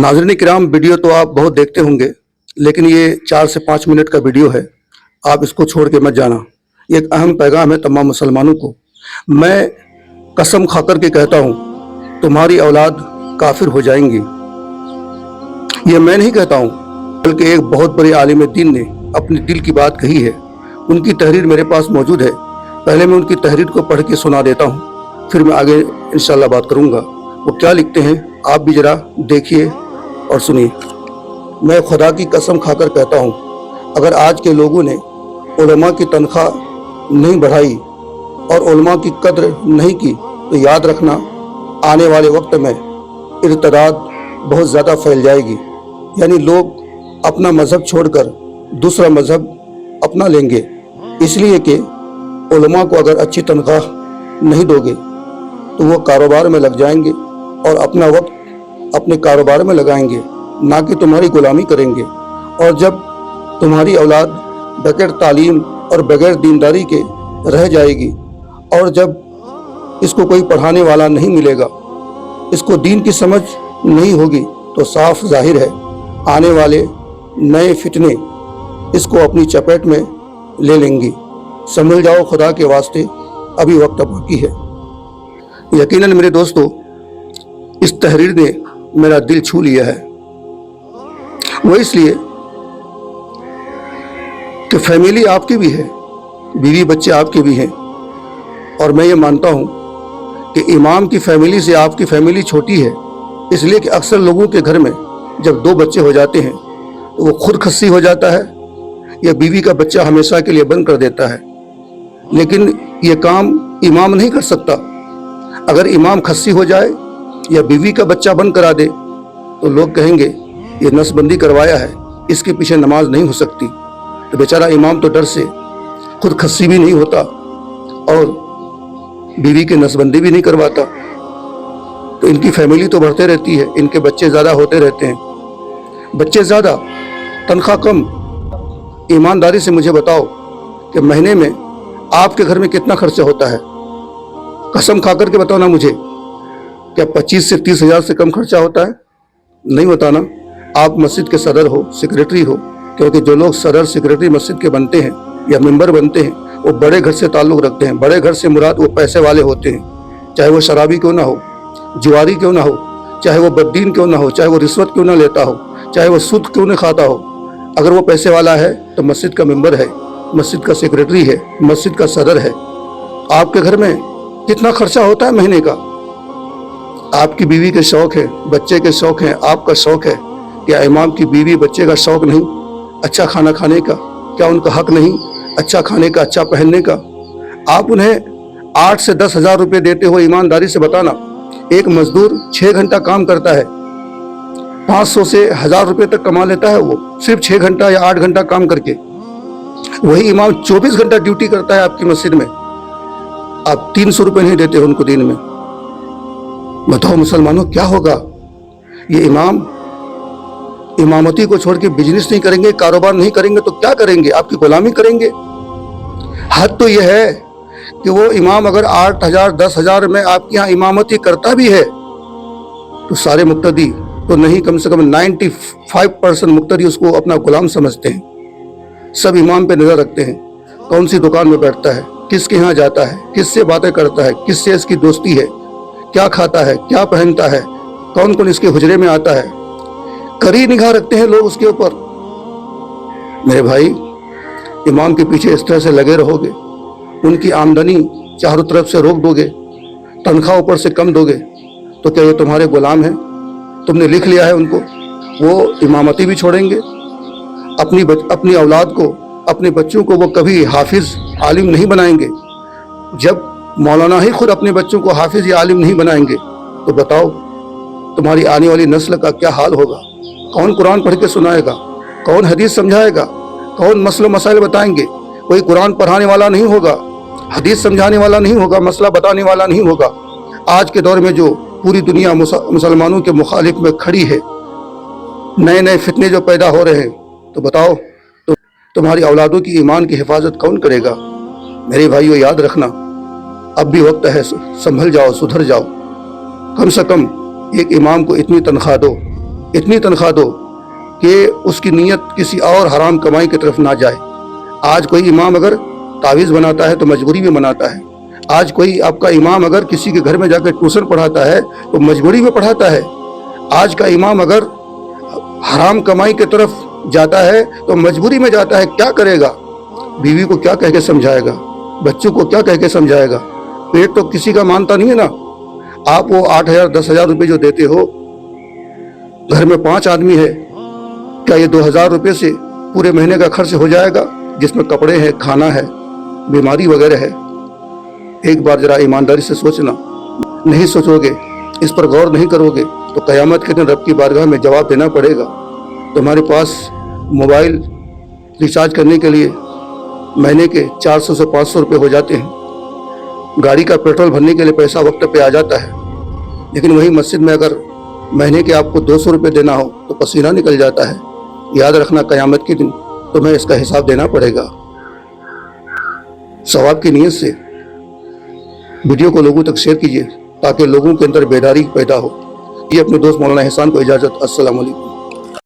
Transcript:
नाज़रीन किराम, वीडियो तो आप बहुत देखते होंगे, लेकिन ये 4 से 5 मिनट का वीडियो है। आप इसको छोड़ के मत जाना। ये एक अहम पैगाम है तमाम मुसलमानों को। मैं कसम खाकर के कहता हूँ, तुम्हारी औलाद काफिर हो जाएंगी। ये मैं नहीं कहता हूँ, बल्कि एक बहुत बड़े आलिम दीन ने अपने दिल की बात कही है। उनकी तहरीर मेरे पास मौजूद है। पहले मैं उनकी तहरीर को पढ़ के सुना देता हूँ, फिर मैं आगे इंशाल्लाह बात करूँगा। वो क्या लिखते हैं आप भी ज़रा देखिए और सुनिए। मैं खुदा की कसम खाकर कहता हूँ, अगर आज के लोगों ने उलमा की तनख्वाह नहीं बढ़ाई और उलमा की कद्र नहीं की, तो याद रखना आने वाले वक्त में इर्तिदाद बहुत ज़्यादा फैल जाएगी। यानी लोग अपना मज़हब छोड़कर दूसरा मज़हब अपना लेंगे, इसलिए कि उलमा को अगर अच्छी तनख्वाह नहीं दोगे तो वो कारोबार में लग जाएंगे और अपना वक्त अपने कारोबार में लगाएंगे, ना कि तुम्हारी गुलामी करेंगे। और जब तुम्हारी औलाद बगैर तालीम और बगैर दीनदारी के रह जाएगी और जब इसको कोई पढ़ाने वाला नहीं मिलेगा, इसको दीन की समझ नहीं होगी, तो साफ जाहिर है आने वाले नए फितने इसको अपनी चपेट में ले लेंगी। समझ जाओ, खुदा के वास्ते अभी वक्त बाकी है। यकीनन मेरे दोस्तों, इस तहरीर ने मेरा दिल छू लिया है। वो इसलिए कि फैमिली आपकी भी है, बीवी बच्चे आपके भी हैं, और मैं ये मानता हूँ कि इमाम की फैमिली से आपकी फैमिली छोटी है, इसलिए कि अक्सर लोगों के घर में जब 2 बच्चे हो जाते हैं तो वो खुद खस्सी हो जाता है या बीवी का बच्चा हमेशा के लिए बंद कर देता है। लेकिन ये काम इमाम नहीं कर सकता। अगर इमाम खस्सी हो जाए या बीवी का बच्चा बंद करा दे तो लोग कहेंगे ये नसबंदी करवाया है, इसके पीछे नमाज नहीं हो सकती। तो बेचारा इमाम तो डर से खुद खस्सी भी नहीं होता और बीवी की नसबंदी भी नहीं करवाता। तो इनकी फैमिली तो बढ़ते रहती है, इनके बच्चे ज़्यादा होते रहते हैं। बच्चे ज़्यादा, तनख्वाह कम। ईमानदारी से मुझे बताओ कि महीने में आपके घर में कितना खर्चा होता है? कसम खा कर के बताओ ना मुझे, क्या 25 से 30 हज़ार से कम खर्चा होता है? नहीं होता ना। आप मस्जिद के सदर हो, सेक्रेटरी हो, क्योंकि जो लोग सदर सेक्रेटरी मस्जिद के बनते हैं या मेंबर बनते हैं, वो बड़े घर से ताल्लुक़ रखते हैं। बड़े घर से मुराद वो पैसे वाले होते हैं, चाहे वो शराबी क्यों ना हो, जुआरी क्यों ना हो, चाहे वो बद्दीन क्यों ना हो, चाहे वो रिश्वत क्यों ना लेता हो, चाहे वो सूद क्यों ना खाता हो। अगर वो पैसे वाला है तो मस्जिद का मेंबर है, मस्जिद का सेक्रेटरी है, मस्जिद का सदर है। आपके घर में कितना खर्चा होता है महीने का? आपकी बीवी के शौक है, बच्चे के शौक है, आपका शौक है। क्या इमाम की बीवी बच्चे का शौक नहीं अच्छा खाना खाने का? क्या उनका हक नहीं अच्छा खाने का, अच्छा पहनने का? आप उन्हें 8 से 10 हज़ार रुपये देते हो। ईमानदारी से बताना, एक मजदूर 6 घंटा काम करता है, 500 से 1000 रुपये तक कमा लेता है वो, सिर्फ 6 घंटा या 8 घंटा काम करके। वही इमाम 24 घंटा ड्यूटी करता है आपकी मस्जिद में, आप 300 रुपये नहीं देते हो उनको दिन में। बताओ मुसलमानों, क्या होगा? ये इमाम इमामती को छोड़ के बिजनेस नहीं करेंगे, कारोबार नहीं करेंगे तो क्या करेंगे? आपकी गुलामी करेंगे। हद तो यह है कि वो इमाम अगर 8,000 10,000 में आपके यहाँ इमामती करता भी है तो सारे मुक्तदी तो नहीं, कम से कम 95% मुक्तदी उसको अपना गुलाम समझते हैं। सब इमाम पे नजर रखते हैं, कौन सी दुकान में बैठता है, किसके यहाँ जाता है, किससे बातें करता है, किससे इसकी दोस्ती है, क्या खाता है, क्या पहनता है, कौन कौन इसके हुजरे में आता है। कड़ी निगाह रखते हैं लोग उसके ऊपर। मेरे भाई, इमाम के पीछे इस तरह से लगे रहोगे, उनकी आमदनी चारों तरफ से रोक दोगे, तनख्वाह ऊपर से कम दोगे, तो क्या ये तुम्हारे गुलाम हैं? तुमने लिख लिया है उनको? वो इमामती भी छोड़ेंगे। अपनी औलाद को, अपने बच्चों को वो कभी हाफिज आलिम नहीं बनाएंगे। जब मौलाना ही खुद अपने बच्चों को हाफिज या आलिम नहीं बनाएंगे तो बताओ तुम्हारी आने वाली नस्ल का क्या हाल होगा? कौन कुरान पढ़ के सुनाएगा? कौन हदीस समझाएगा? कौन मसलो मसाइल बताएंगे? कोई कुरान पढ़ाने वाला नहीं होगा, हदीस समझाने वाला नहीं होगा, मसला बताने वाला नहीं होगा। आज के दौर में जो पूरी दुनिया मुसलमानों के मुखालिफ में खड़ी है, नए नए फितने जो पैदा हो रहे हैं, तो बताओ तो तुम्हारी औलादों की ईमान की हिफाजत कौन करेगा? मेरे भाइयों, याद रखना, अब भी वक्त है, संभल जाओ, सुधर जाओ। कम से कम एक इमाम को इतनी तनख्वाह दो اتنی تنخواہ دو کہ اس کی نیت کسی اور حرام کمائی کی طرف نہ جائے۔ آج کوئی امام اگر تعویذ بناتا ہے تو مجبوری میں بناتا ہے، آج کوئی آپ کا امام اگر کسی کے گھر میں جا کے ٹیوشن پڑھاتا ہے تو مجبوری میں پڑھاتا ہے، آج کا امام اگر حرام کمائی کی طرف جاتا ہے تو مجبوری میں جاتا ہے۔ کیا کرے گا؟ بیوی کو کیا کہہ کے سمجھائے گا؟ بچوں کو کیا کہہ کے سمجھائے گا؟ پیٹ تو کسی کا مانتا نہیں ہے نا۔ آپ وہ 8,000 10,000 روپے جو دیتے ہو، گھر میں 5 آدمی ہے، کیا یہ 2,000 روپے سے پورے مہینے کا خرچ ہو جائے گا، جس میں کپڑے ہیں، کھانا ہے، بیماری وغیرہ ہے؟ ایک بار ذرا ایمانداری سے سوچنا۔ نہیں سوچو گے، اس پر غور نہیں کرو گے تو قیامت کے دن رب کی بارگاہ میں جواب دینا پڑے گا۔ تمہارے پاس موبائل ریچارج کرنے کے لیے مہینے کے 400 سے 500 روپے ہو جاتے ہیں، گاڑی کا پیٹرول بھرنے کے لیے پیسہ وقت پہ آ جاتا ہے، لیکن وہی مسجد میں اگر مہینے کے آپ کو 200 روپے دینا ہو تو پسینہ نکل جاتا ہے۔ یاد رکھنا قیامت کے دن تمہیں اس کا حساب دینا پڑے گا۔ ثواب کی نیت سے ویڈیو کو لوگوں تک شیئر کیجیے تاکہ لوگوں کے اندر بیداری پیدا ہو۔ یہ اپنے دوست مولانا احسان کو اجازت۔ السلام علیکم۔